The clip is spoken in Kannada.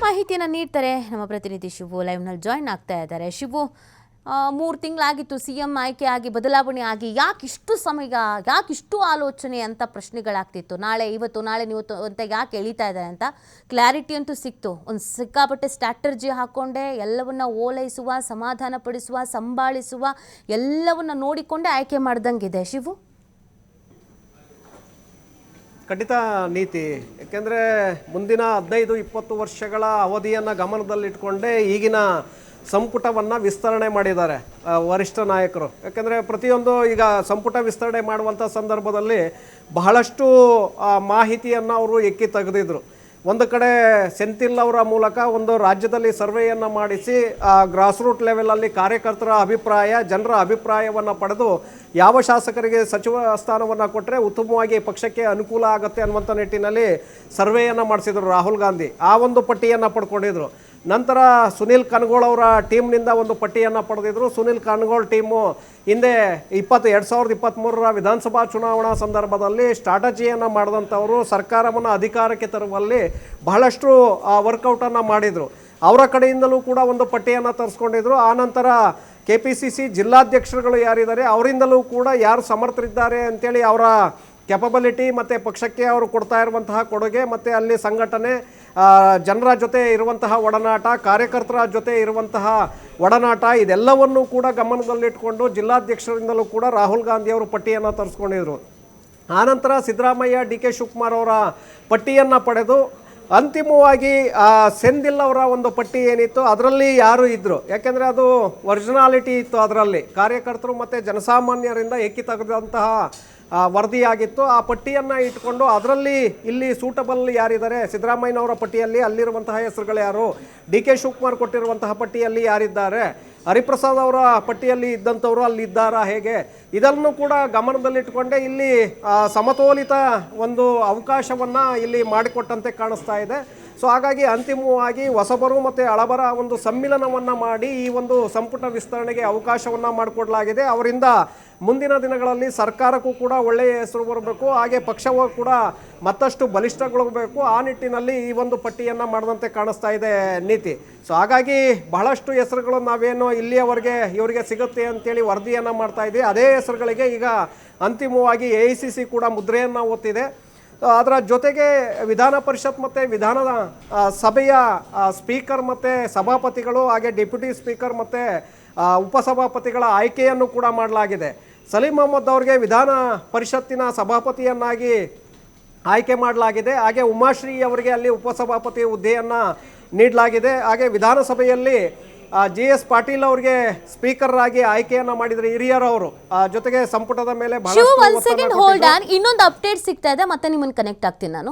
ಮಾಹಿತಿಯನ್ನು ನೀಡ್ತಾರೆ ನಮ್ಮ ಪ್ರತಿನಿಧಿ ಶಿವು ಲೈವ್ನಲ್ಲಿ ಜಾಯಿನ್ ಆಗ್ತಾ ಇದ್ದಾರೆ. ಶಿವು, 3 ತಿಂಗಳಾಗಿತ್ತು CM ಆಯ್ಕೆ ಆಗಿ ಬದಲಾವಣೆ ಆಗಿ, ಯಾಕಿಷ್ಟು ಸಮಯ, ಯಾಕಿಷ್ಟು ಆಲೋಚನೆ ಅಂತ ಪ್ರಶ್ನೆಗಳಾಗ್ತಿತ್ತು. ನಾಳೆ ಇವತ್ತು ಅಂತ ಯಾಕೆ ಎಳಿತಾ ಇದ್ದಾರೆ ಅಂತ ಕ್ಲಾರಿಟಿ ಅಂತೂ ಸಿಕ್ತು. ಒಂದು ಸಿಕ್ಕಾಪಟ್ಟೆ ಸ್ಟ್ರಾಟರ್ಜಿ ಹಾಕ್ಕೊಂಡೆ ಎಲ್ಲವನ್ನ ಓಲೈಸುವ, ಸಮಾಧಾನ ಪಡಿಸುವ, ಸಂಭಾಳಿಸುವ ಎಲ್ಲವನ್ನ ನೋಡಿಕೊಂಡೇ ಆಯ್ಕೆ ಮಾಡ್ದಂಗಿದೆ. ಶಿವು, ಖಂಡಿತ ನೀತಿ. ಯಾಕೆಂದರೆ ಮುಂದಿನ 15-20 ವರ್ಷಗಳ ಅವಧಿಯನ್ನು ಗಮನದಲ್ಲಿಟ್ಕೊಂಡೇ ಈಗಿನ ಸಂಪುಟವನ್ನು ವಿಸ್ತರಣೆ ಮಾಡಿದ್ದಾರೆ ವರಿಷ್ಠ ನಾಯಕರು. ಯಾಕೆಂದರೆ ಪ್ರತಿಯೊಂದು ಈಗ ಸಂಪುಟ ವಿಸ್ತರಣೆ ಮಾಡುವಂಥ ಸಂದರ್ಭದಲ್ಲಿ ಬಹಳಷ್ಟು ಮಾಹಿತಿಯನ್ನು ಅವರು ಎಕ್ಕಿ ತೆಗೆದಿದ್ರು. ಒಂದು ಕಡೆ ಸೆಂಥಿಲ್ ಅವರ ಮೂಲಕ ಒಂದು ರಾಜ್ಯದಲ್ಲಿ ಸರ್ವೆಯನ್ನು ಮಾಡಿಸಿ ಗ್ರಾಸ್ ರೂಟ್ ಲೆವೆಲಲ್ಲಿ ಕಾರ್ಯಕರ್ತರ ಅಭಿಪ್ರಾಯ, ಜನರ ಅಭಿಪ್ರಾಯವನ್ನು ಪಡೆದು ಯಾವ ಶಾಸಕರಿಗೆ ಸಚಿವ ಸ್ಥಾನವನ್ನು ಕೊಟ್ಟರೆ ಉತ್ತಮವಾಗಿ ಪಕ್ಷಕ್ಕೆ ಅನುಕೂಲ ಆಗುತ್ತೆ ಅನ್ನುವಂಥ ನಿಟ್ಟಿನಲ್ಲಿ ಸರ್ವೆಯನ್ನು ಮಾಡಿಸಿದರು ರಾಹುಲ್ ಗಾಂಧಿ. ಆ ಒಂದು ಪಟ್ಟಿಯನ್ನು ಪಡ್ಕೊಂಡಿದ್ರು. ನಂತರ ಸುನಿಲ್ ಕನಗೋಳ್ ಅವರ ಟೀಮ್ನಿಂದ ಒಂದು ಪಟ್ಟಿಯನ್ನು ಪಡೆದಿದ್ರು. ಸುನಿಲ್ ಕನಗೋಳ್ ಟೀಮು ಹಿಂದೆ 2023 ವಿಧಾನಸಭಾ ಚುನಾವಣಾ ಸಂದರ್ಭದಲ್ಲಿ ಸ್ಟ್ರಾಟಜಿಯನ್ನು ಮಾಡಿದಂಥವರು ಸರ್ಕಾರವನ್ನು ಅಧಿಕಾರಕ್ಕೆ ತರುವಲ್ಲಿ ಬಹಳಷ್ಟು ವರ್ಕೌಟನ್ನು ಮಾಡಿದರು. ಅವರ ಕಡೆಯಿಂದಲೂ ಕೂಡ ಒಂದು ಪಟ್ಟಿಯನ್ನು ತರಿಸ್ಕೊಂಡಿದ್ರು. ಆನಂತರ KPCC ಜಿಲ್ಲಾಧ್ಯಕ್ಷರುಗಳು ಯಾರಿದ್ದಾರೆ ಅವರಿಂದಲೂ ಕೂಡ ಯಾರು ಸಮರ್ಥರಿದ್ದಾರೆ ಅಂತೇಳಿ ಅವರ ಕೆಪಬಿಲಿಟಿ ಮತ್ತು ಪಕ್ಷಕ್ಕೆ ಅವರು ಕೊಡ್ತಾ ಇರುವಂತಹ ಕೊಡುಗೆ ಮತ್ತು ಅಲ್ಲಿ ಸಂಘಟನೆ, ಜನರ ಜೊತೆ ಇರುವಂತಹ ಒಡನಾಟ, ಕಾರ್ಯಕರ್ತರ ಜೊತೆ ಇರುವಂತಹ ಒಡನಾಟ, ಇದೆಲ್ಲವನ್ನೂ ಕೂಡ ಗಮನದಲ್ಲಿಟ್ಕೊಂಡು ಜಿಲ್ಲಾಧ್ಯಕ್ಷರಿಂದಲೂ ಕೂಡ ರಾಹುಲ್ ಗಾಂಧಿ ಅವರು ಪಟ್ಟಿಯನ್ನು ತರಿಸ್ಕೊಂಡಿದ್ರು. ಆನಂತರ ಸಿದ್ದರಾಮಯ್ಯ, DK ಶಿವಕುಮಾರ್ ಅವರ ಪಟ್ಟಿಯನ್ನು ಪಡೆದು ಅಂತಿಮವಾಗಿ ಸೆಂಥಿಲ್ ಅವರ ಒಂದು ಪಟ್ಟಿ ಏನಿತ್ತು ಅದರಲ್ಲಿ ಯಾರು ಇದ್ದರು, ಯಾಕೆಂದರೆ ಅದು ಒರಿಜಿನಾಲಿಟಿ ಇತ್ತು. ಅದರಲ್ಲಿ ಕಾರ್ಯಕರ್ತರು ಮತ್ತು ಜನಸಾಮಾನ್ಯರಿಂದ ಏಕಿ ತೆಗೆದಂತಹ ವರದಿಯಾಗಿತ್ತು. ಆ ಪಟ್ಟಿಯನ್ನು ಇಟ್ಕೊಂಡು ಅದರಲ್ಲಿ ಇಲ್ಲಿ ಸೂಟಬಲ್ ಯಾರಿದ್ದಾರೆ, ಸಿದ್ದರಾಮಯ್ಯನವರ ಪಟ್ಟಿಯಲ್ಲಿ ಅಲ್ಲಿರುವಂತಹ ಹೆಸರುಗಳು ಯಾರು, DK ಶಿವಕುಮಾರ್ ಕೊಟ್ಟಿರುವಂತಹ ಪಟ್ಟಿಯಲ್ಲಿ ಯಾರಿದ್ದಾರೆ, ಹರಿಪ್ರಸಾದ್ ಅವರ ಪಟ್ಟಿಯಲ್ಲಿ ಇದ್ದಂಥವರು ಅಲ್ಲಿ ಇದ್ದಾರಾ, ಹೇಗೆ, ಇದನ್ನು ಕೂಡ ಗಮನದಲ್ಲಿಟ್ಟುಕೊಂಡೇ ಇಲ್ಲಿ ಸಮತೋಲಿತ ಒಂದು ಅವಕಾಶವನ್ನು ಇಲ್ಲಿ ಮಾಡಿಕೊಟ್ಟಂತೆ ಕಾಣಿಸ್ತಾ ಇದೆ. ಸೊ ಹಾಗಾಗಿ ಅಂತಿಮವಾಗಿ ಹೊಸಬರು ಮತ್ತು ಹಳಬರ ಒಂದು ಸಮ್ಮಿಲನವನ್ನು ಮಾಡಿ ಈ ಒಂದು ಸಂಪುಟ ವಿಸ್ತರಣೆಗೆ ಅವಕಾಶವನ್ನು ಮಾಡಿಕೊಡಲಾಗಿದೆ. ಅವರಿಂದ ಮುಂದಿನ ದಿನಗಳಲ್ಲಿ ಸರ್ಕಾರಕ್ಕೂ ಕೂಡ ಒಳ್ಳೆಯ ಹೆಸರು ಬರಬೇಕು, ಹಾಗೆ ಪಕ್ಷವೂ ಕೂಡ ಮತ್ತಷ್ಟು ಬಲಿಷ್ಠಗೊಳ್ಳಬೇಕು. ಆ ನಿಟ್ಟಿನಲ್ಲಿ ಈ ಒಂದು ಪಟ್ಟಿಯನ್ನು ಮಾಡಿದಂತೆ ಕಾಣಿಸ್ತಾ ಇದೆ ನೀತಿ. ಸೊ ಹಾಗಾಗಿ ಬಹಳಷ್ಟು ಹೆಸರುಗಳು ನಾವೇನು ಇಲ್ಲಿಯವರೆಗೆ ಇವರಿಗೆ ಸಿಗುತ್ತೆ ಅಂತೇಳಿ ವರದಿಯನ್ನು ಮಾಡ್ತಾ ಇದ್ದೀವಿ, ಅದೇ ಹೆಸರುಗಳಿಗೆ ಈಗ ಅಂತಿಮವಾಗಿ AICC ಕೂಡ ಮುದ್ರೆಯನ್ನು ಒತ್ತಿದೆ. ಅದರ ಜೊತೆಗೆ ವಿಧಾನ ಪರಿಷತ್ ಮತ್ತು ವಿಧಾನದ ಸಭೆಯ ಸ್ಪೀಕರ್ ಮತ್ತು ಸಭಾಪತಿಗಳು, ಹಾಗೆ ಡೆಪ್ಯೂಟಿ ಸ್ಪೀಕರ್ ಮತ್ತು ಉಪಸಭಾಪತಿಗಳ ಆಯ್ಕೆಯನ್ನು ಕೂಡ ಮಾಡಲಾಗಿದೆ. ಸಲೀಂ ಅಹ್ಮದ್ ಅವರಿಗೆ ವಿಧಾನ ಪರಿಷತ್ತಿನ ಸಭಾಪತಿಯನ್ನಾಗಿ ಆಯ್ಕೆ ಮಾಡಲಾಗಿದೆ. ಹಾಗೆ ಉಮಾಶ್ರೀ ಅವರಿಗೆ ಅಲ್ಲಿ ಉಪಸಭಾಪತಿ ಹುದ್ದೆಯನ್ನು ನೀಡಲಾಗಿದೆ. ಹಾಗೆ ವಿಧಾನಸಭೆಯಲ್ಲಿ GS ಪಾಟೀಲ್ ಅವರಿಗೆ ಸ್ಪೀಕರ್ ಆಗಿ ಆಯ್ಕೆಯನ್ನ ಮಾಡಿದ್ರೆ ಹಿರಿಯರವರು. ಜೊತೆಗೆ ಸಂಪುಟದ ಮೇಲೆ ಇನ್ನೊಂದು ಅಪ್ಡೇಟ್ ಸಿಗ್ತಾ ಇದೆ, ಮತ್ತೆ ನಿಮ್ಮನ್ನು ಕನೆಕ್ಟ್ ಆಗ್ತೀನಿ ನಾನು.